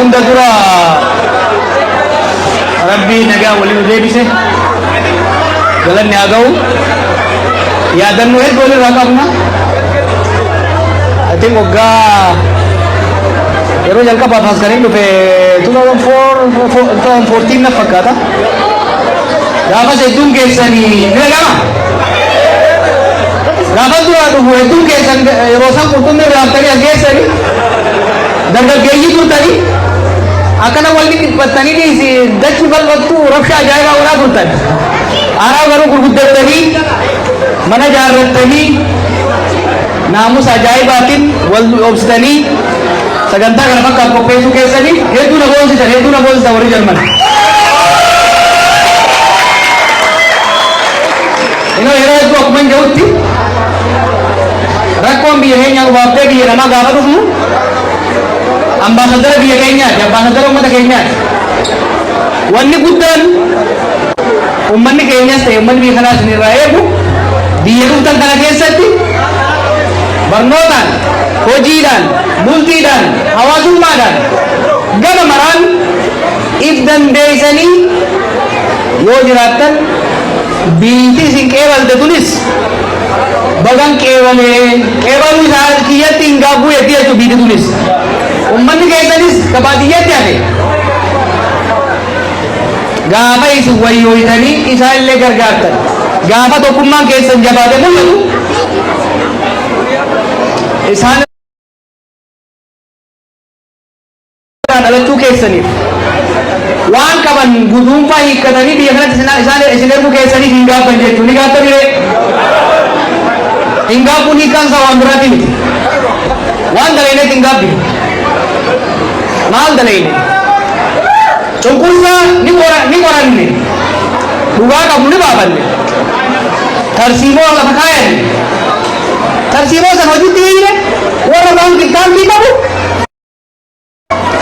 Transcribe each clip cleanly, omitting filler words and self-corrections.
hunda dura rabbi nagaa waliin deebise galanni haa ga'u yaadannoo hedduu walirraa qabna ati waggaa yeroo jalqabaaf as kan hin dhufe 2014 na fakkaata gaafas hedduun keessanii ni dhagama gaafas duraa dhufu hedduun keessan yeroo isaan qurxummii raaftanii as geessanii dargaggeeyyii turtanii akkana walli dhiphattanii dachi bal'attu rabsha ajaa'ibaa walaa turtan aaraa garuu gurguddattanii mana jaarrattanii naamusa ajaa'ibaatiin wal obsitanii sagantaa kana fakkaatu qopheessuu keessanii hedduu na boonsisan warri Jarman. Yeroo hedduu akkuma hin jirutti rakkoon biyya keenyaa dhufaaftee biyya namaa gaafa dhufnu ambaasadara biyya keenyaati, ambaasadara uummata keenyaati. Wanni guddaan uummanni keenyas ta'e uummanni biyya kanaas irraa eegu biyya dhuftan kana keessatti barnootaan, hojiidhaan, bultiidhaan, hawaasummaadhaan gama maraan if dandeessanii yoo jiraattan biyyi isin qeebalte tunis bagan qeebaluu isaa kiyyatti hin gaabbuu yetti jechuu biyyi tunis ummanni keessanis kabaadiyyatti hafe gaafa isin wayyooytanii isaa illee gargaartan gaafa tokkummaan keessan jabaate mul'atu isaan dhalachuu keessaniif waan qaban guduunfaa hiikkatanii biyya kanatti isin erguu keessaniif hin gaabban jechuun ni gaabbanire hin gaabbuun hiikkaan isaa waan biraati miti waan dalayneet hin gaabbinu maal dalayne cunqursaa ni qoranne dhugaa qabnu ni baafanne tarsiimoo lafa kaayanne tarsiimoo san hojiitti hiine warra baankii qabu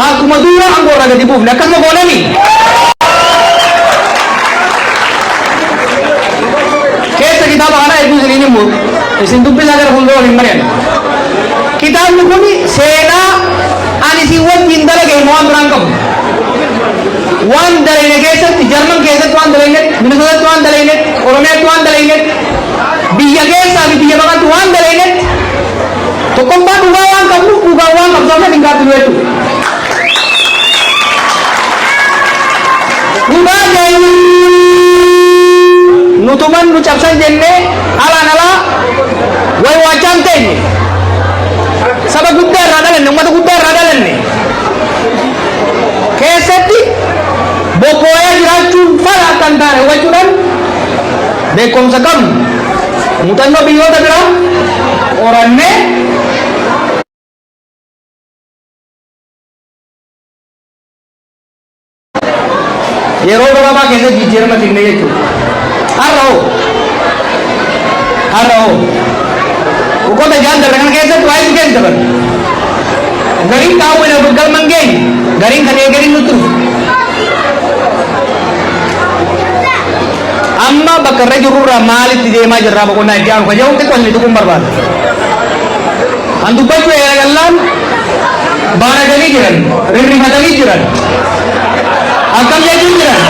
akkuma duraa angorra gadi buufne akkasuma goonani keessa kitaaba kana hedduu isiniin himu isin dubbisaa gara fuuldura waliin mari'an kitaabni kun seenaa ani isin wajjin dalage himu waan biraan qabu waan dalayne keessatti Jarman keessatti waan dalayne Minisootaatti waan dalayne Oromiyaatti waan dalayne biyya keessaa fi biyya baqattu waan dalayne tokkoffaa dhugaa waan qabnu dhugaa waan qabsoofne hin gaaffilu jechuudha. Nutuman nu cabsan jenne ala way wacan tenne saba guddaa irraa dhalanne ummata guddaa irraa dhalanne keessatti bobbooyaa jiraachuun fala akka hin taane hubachuudhaan beekumsa qabnu muuxannoo biyyoota biraa qorannee yeroo gabaabaa keessatti jijjiirama figne jechuudha. Har'a hoo bukoota jaan darbe kana keessatti waa'ee dhugeen dabalu gariin kaawwina galman geenye gariin kan eegaliin nutti dhufu amma bakka irra jirurraa maalitti deemaa jirraa boqonnaa itti aanu kajaa'uun xiqqoo inni tuquun barbaada an dubbachuu eegalallaan baanaganii jiran rirrifatanii jiran akkam jechuun jiran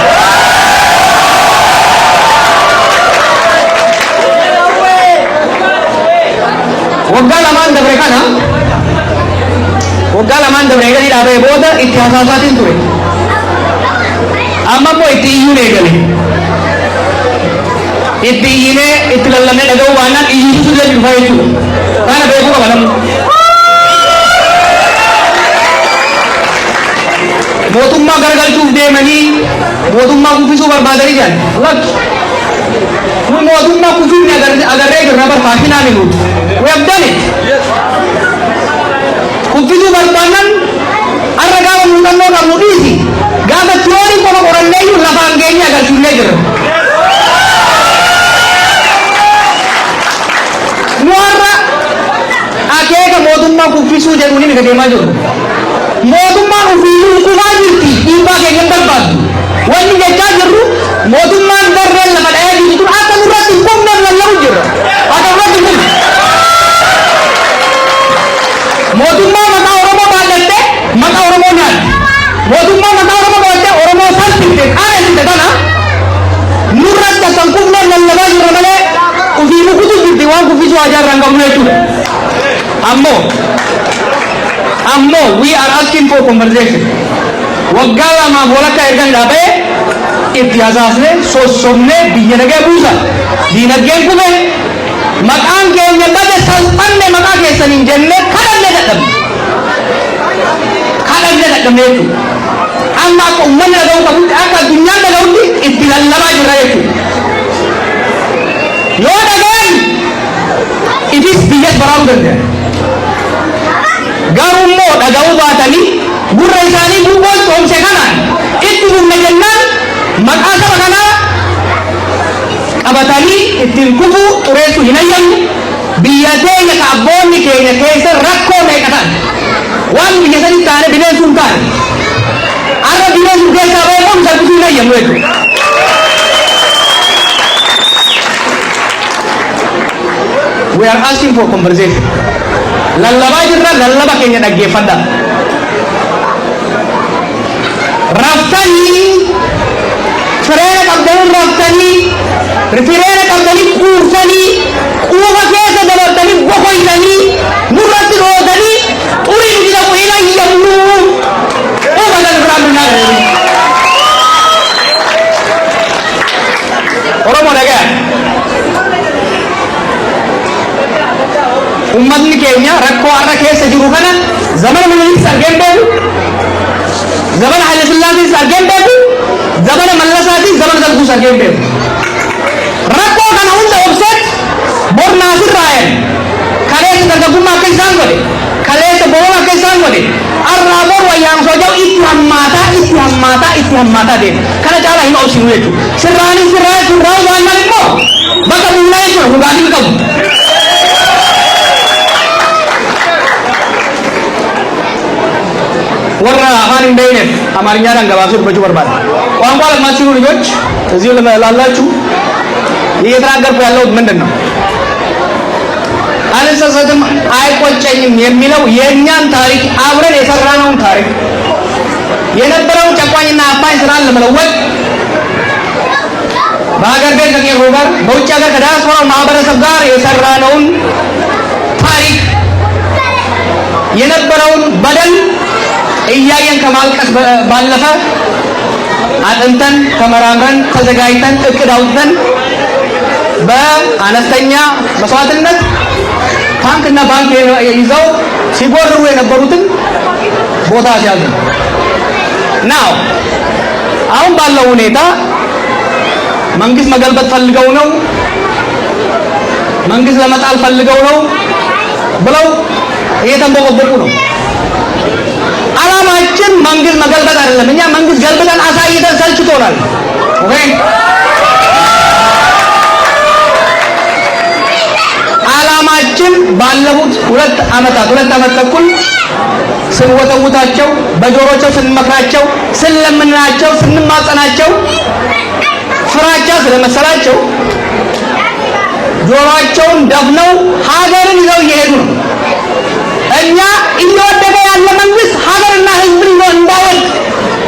waggaa lamaan dabre gadi dhaabee booda itti hasaasaatiin ture amma immoo itti iyyuun eegale itti iyyinee itti lallannee dhaga'uu baannaan iyyuutu illee dhufa jechuudha kana beekuu qaba namni mootummaa garagalchuuf deemanii mootummaa kuffisuu barbaadanii jiran lakki nu mootummaa kuffisuu agarree jirra barbaashinaa minuuti we have done it kuffisuu barbaadan har'a gaafa muuxannoo qabnu dhiisi gaafa tiyoorii qofa qoranneeyyuu lafaan keenya agarsiifnee jirra nu har'a akeeka mootummaa kuffisuu jedhuun inni deemaa jiru mootummaan ofiiyyuu kufaa jirti dhiibbaa keenya barbaaddu wanni jechaa jirru mootummaan darreen lafa dha'ee jirtu kun akka nurratti hin qubneef lalla'u jirra akka nurratti hin qubne mootummaa maqaa Oromoo baadhatte maqaa Oromoo nyaatti Ammo, we are asking for conversation. Wagala ma bola ka ergan dabe itiyasasne sosomne biyenage buza dinagyen kume makan ke nyabade sanne maka ke sanin jenne kadane dadam itu amma ko umman daga ko aka dunya daga uti itilallama jirayetu yo dagan it is bias barawdan garummo daga ubatani gurra isani bubon tom sekanan itu mejennan makasa makana abatani itil kubu turesu hinayam biyate ya kaboni kenya kese rakko mekatan wan biyasani tane binen sunkan ara binen sunkan sabe pun satu hinayam itu we are asking for conversation lallaba jirra lallaba kenya dhaggeeffadha raftani fireena qabdanii raftanii fireena qabdanii quufanii quufa keessa dabartanii boqoytanii nurratti dhootanii xurii nuti dhabu hinayyamnu quufa kan biraa binnaa oromoo dhagaa ummatni keenya rakkoo har'a keessa jiru kana zamana Minilik argeen beeku zamana Haile Sillaasee argeen beeku zamana Mallasaatii zamana Darbuus argeen beeku rakkoo kana hunda obseet bornaasir raayeen kaleessa dargaggummaa akka isaan godhe kaleessa boona akka isaan godhe arraa bor wayyaamsoo jau itti hammaataa deema kana caalaa hin obsinu jechuudha sirraa waan maal immoo bakka buunaa jechuudha dhugaatiin qabu warra afaan hin beekneef amaariኛadhaan gabaabsee dubbachuu barbaada ቋንቋ ለማትችሉ ልጆች እዚሁ ላላችሁ እየተናገርኩ ያለሁት ምንድን ነው አልሰሰትም አይቆጨኝም የሚለው የእኛን ታሪክ አብረን የሰራነውን ታሪክ የነበረውን ጨቋኝና አፋኝ ስራን ለመለወጥ በሀገር ቤት ከቄሮ ጋር በውጭ ሀገር ከዲያስፖራው ማህበረሰብ ጋር የሰራነውን ታሪክ የነበረውን በደል እያየን ከማልቀስ ባለፈ አጥንተን ተመራምረን ተዘጋጅተን እቅድ አውጥተን በአነስተኛ መስዋዕትነት ታንክና ባንክ ይዘው ሲጎርሩ የነበሩትን ቦታ ሲያዙ ናው አሁን ባለው ሁኔታ መንግስት መገልበጥ ፈልገው ነው መንግስት ለመጣል ፈልገው ነው ብለው እየተንቦቆቦቁ ነው አላማችን መንግስት መገልበጥ አይደለም እኛ መንግስት ገልብጠን አሳይተን ሰልችቶናል ኦኬ አላማችን ባለፉት ሁለት ዓመት ተኩል ስንወተውታቸው በጆሮቸው ስንመክራቸው ስለምንናቸው ስንማጸናቸው ፍራቻ ስለመሰላቸው ጆሮአቸውን ደፍነው ሀገርን ይዘው እየሄዱ ነው እኛ እየወደቀ ያለ መንግስት ሀገርና ህዝብን ይዞ እንዳይወድቅ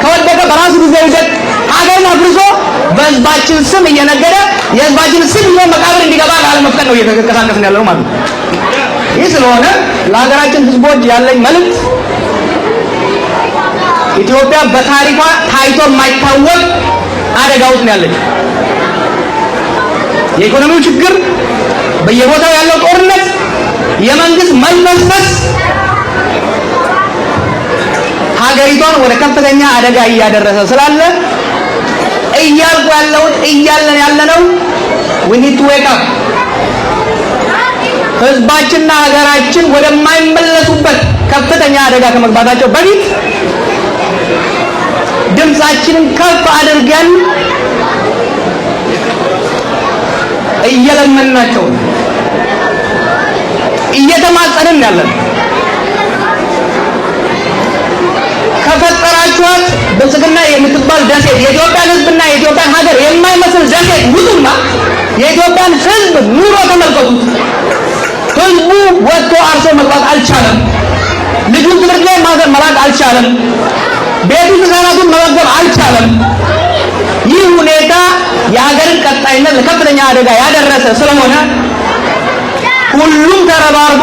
ከወደቀ በራሱ ጊዜ ይወድቅ ሀገርን አፍርሶ በህዝባችን ስም እየነገደ የህዝባችን ስም ይዞ መቃብር እንዲገባ ላለመፍቀድ ነው እየተንቀሳቀስን ያለው ማለት ነው ይህ ስለሆነ ለሀገራችን ህዝቦች ያለኝ መልእክት ኢትዮጵያ በታሪኳ ታይቶ የማይታወቅ አደጋ ውስጥ ነው ያለችው የኢኮኖሚው ችግር በየቦታው ያለው ጦርነት የመንግስት መልመልመስ ሀገሪቷን ወደ ከፍተኛ አደጋ እያደረሰ ስላለ እያልን ያለነው we need to wake up ህዝባችንና ሀገራችን ወደማይመለሱበት ከፍተኛ አደጋ ከመግባታቸው በፊት ድምጻችንን ከፍ አድርገን እየለመናቸው እየተማጸንን ያለን ከፈጠራችኋት ብልጽግና የምትባል ደሴት የኢትዮጵያን ህዝብና የኢትዮጵያን ሀገር የማይመስል ደሴት ውጡና የኢትዮጵያን ህዝብ ኑሮ ተመልከቱት ህዝቡ ወጥቶ አርሶ መግባት አልቻለም ልጁን ትምህርት ላይ መላክ አልቻለም ቤቱ ህፃናቱን መመገብ አልቻለም ይህ ሁኔታ የሀገርን ቀጣይነት ለከፍተኛ አደጋ ያደረሰ ስለሆነ ሁሉም ተረባርቦ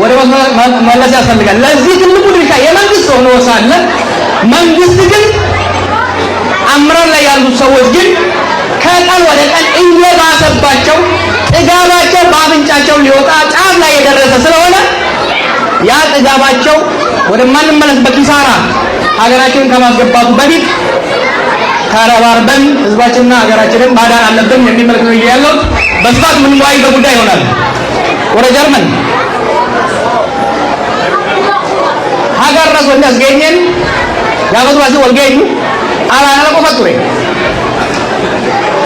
ወደ መመለስ ያስፈልጋል። ለዚህ ትልቁ ድርሻ የመንግስት ሆኖ ሳለ መንግስት ግን አምራር ላይ ያሉት ሰዎች ግን ከቀን ወደ ቀን እየባሰባቸው ጥጋባቸው በአፍንጫቸው ሊወጣ ጫፍ ላይ የደረሰ ስለሆነ ያ ጥጋባቸው ወደ ማንመለስበት ኪሳራ ሀገራችንን ከማስገባቱ በፊት ተረባርበን ህዝባችንና ሀገራችንን ማዳን አለብን የሚል መልዕክት ነው ያለው። በስፋት የምንወያይበት ጉዳይ ይሆናል። ወደ ጀርመን ሀገር ራስ ወንድ ያስገኘን ያበቱ ዋሲ ወልገኙ አላና ቆፈቱሬ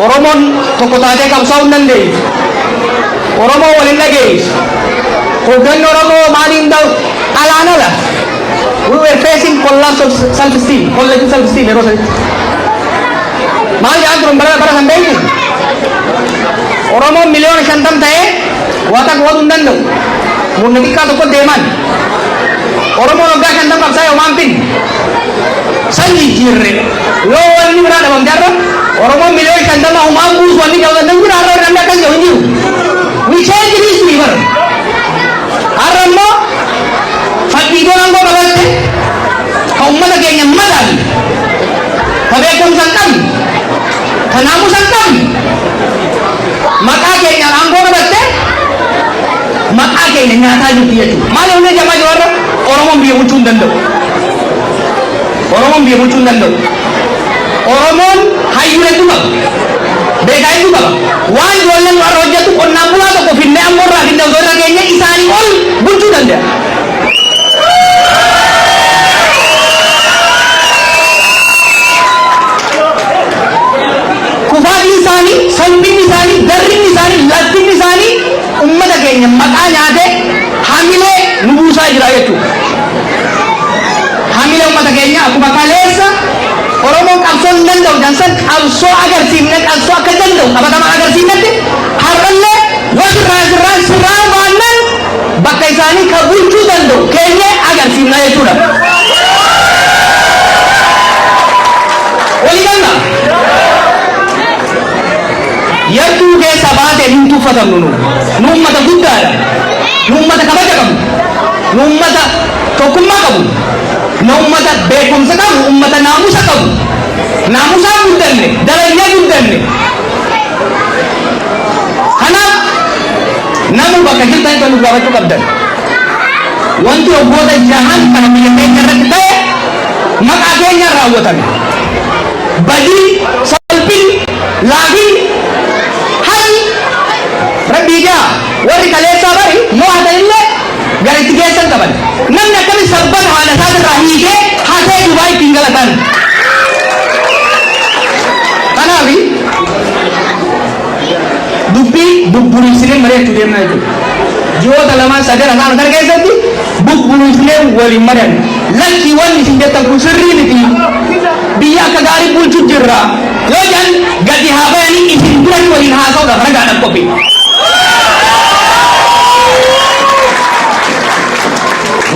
ኦሮሞን ተቆጣጤ ቀብሳው ነንዴ ኦሮሞ ወልነገይስ ሆገን ኦሮሞ ማኒ እንዳው አላናላ we were facing collapse of self-esteem, collective self-esteem. Maal jaan bara sampai Oromo miliyon shantam tahe watak wad undan do munatika to ko deman Oromo nogga shantam kapsa omampin sanji jirre lo wani berada bang jarro Oromo miliyon shantam umam bus wani jauh dan berada anda kan jauh ni we change this river aramo fakir orang ko bagaste kaum mana kayaknya madal tapi aku santam kanamu santam maka kayaknya anggo bagaste maka kayaknya nyata juga itu malah udah jamaah juara orang mau biar muncul dan do orang mau biar muncul dan do orang mau hayu itu bang beda itu bang wan jualan luar roja tuh kon nampula atau kofin nambur lagi dan orang kayaknya isani all muncul dan dia Nisani, salpin nisani, darrin nisani, lattin nisani, ummata keenya maqaa nyaate hamile nubuusaa jira jechuudha. Hamile ummata keenya akkuma kaleessa Oromoon qabsoo hin danda'u jansan qabsoo agarsiifne qabsoo akka danda'u qabatamaa agarsiifnetti har'allee yoo sirraa baannan bakka isaanii kan bulchuu danda'u keenya agarsiifna jechuudha. Walii galna. Yartuu keessa baatee hin tuffatamnu nu ummata guddaadha nu ummata kabaja qabu nu ummata tokkummaa qabu nu ummata beekumsa qabu ummata naamusa qabu naamusaa guddanne dalagaa guddanne kanaaf namu bakka jirtan kan nu gaafachuu qabdan wanti waggoota jahan kana biyya keenya irratti ta'e maqaa keenya raawwatame badii salphii laafii Rabbiga, wari kaleessa bari yoo hada illee garitti geessan qaban namni akkami sabban haala isaatirraa hiikee hatee Dubaay ittiin galatan kanaaf dubbii bubbuliisinee mari'achuu deemna jechuudha ji'oota lamaan sadan afaan kana keessatti bubbuliisinee waliin mari'an lakkii wanni isin jettan kun sirrii miti biyya akka gaarii bulchuu jirra yoo jedhan gadi haa bayanii isin duratti waliin haasa'uudhaaf ragaadhaan qophii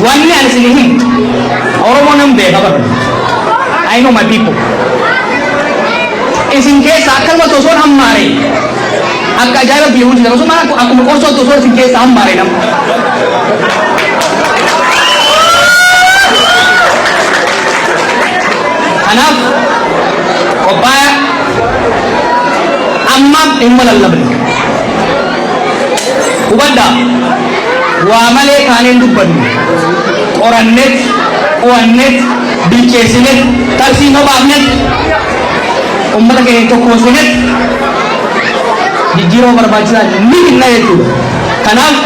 Wanni ani sinihin Oromo nambe kabar I know my people isin keessa akkalma tosoon hammaare akka ajaa'iba biyya hundi osoo mana akkuma qorsoo tosoon isin keessa hammaare nam kanaaf qophaa'aa ammaaf dhimma lallabne hubadhaa waa malee kaaneen dubbannu qorannet qo'annet bilcheessinet tarsiima baafnet ummata keenya tokkoosinet jijjiirama barbaachisaa ni kenna jechuudha. Kanaaf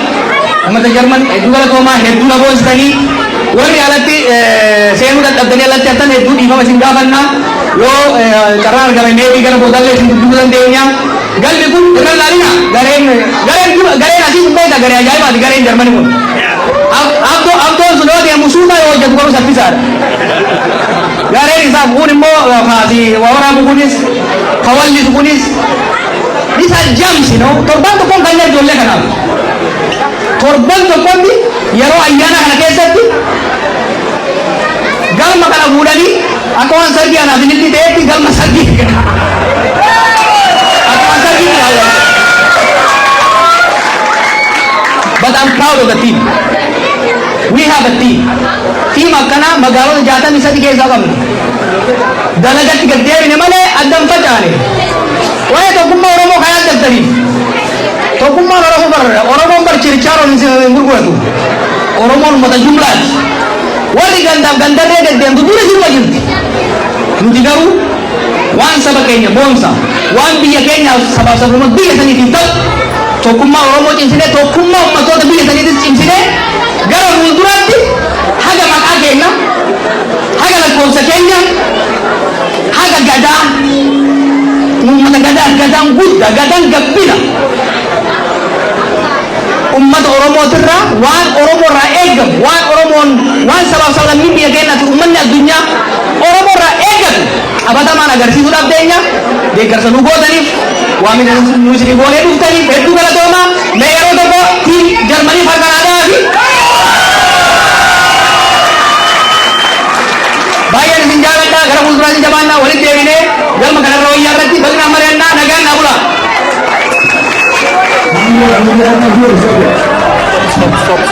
ummata Jarman hedduu galatoomaa hedduu laboonsitanii warri alatti seenuu dadhabdanii alatti hattan hedduu dhiifama isin gaafannaa yoo carraan argame meebii gara boodallee isin dubbisuu dandeenya. Galmi kun irra laalina gareen asii kun beekta garee ajaa'ibaati gareen Jarmani kun. Abdoon sun yoo deemu suuta yoo hojjetu garuu saffisaadha. Gareen isaa kun immoo kaasi waa waraabu kunis kawallisu kunis isa jamsi no torban tokkoon kan ijoollee kanaaf. Torban tokkoon yeroo ayyaana kana keessatti galma kana fuudhanii akka waan sargii anaaf inni ta'etti galma sargii but I'm proud of the team. We have a team. Team akkana magaalota 63 keessa qabna. Dalagatti gad deebine malee addan facaane. Waa'ee tokkummaa Oromoo kan yaaddataniif. Tokkummaan Oromoon barchirichaaroon hin gurguratu. Oromoon uummata jumlaati. Warri gandaaf gandarree deddeemtu dura jirma jirti. Nuti garuu waan saba keenya boonsa, waan biyya keenya sabaaf sablammoota biyya saniitiif ta'u tokkummaa Oromoo cimsinee tokkummaa uummattoota biyya saniitis cimsinee gara fuulduraatti haga maqaa keenya, haga lakkoofsa keenya, haga gadaa uummata gadaan guddaa gadaan gabbina ummata Oromootirraa waan Oromoorraa eegamu waan sabaaf sablammii biyya keenyaatti uummanni addunyaa Oromoorraa eegatu qabatamaan agarsiisuudhaaf deenya deeggarsa nu gootaniif waamina nu isinii goonee dhuftaniif hedduu galatoomaa mee yeroo tokko tiim Jarmanii Kanaadaa fi baay'een isin jaalladha gara fuulduraatti jabaannaa walitti deebinee galma kanarra wayyaa irratti bal'inaan mari'annaa nagaan naa bulaa. Stop.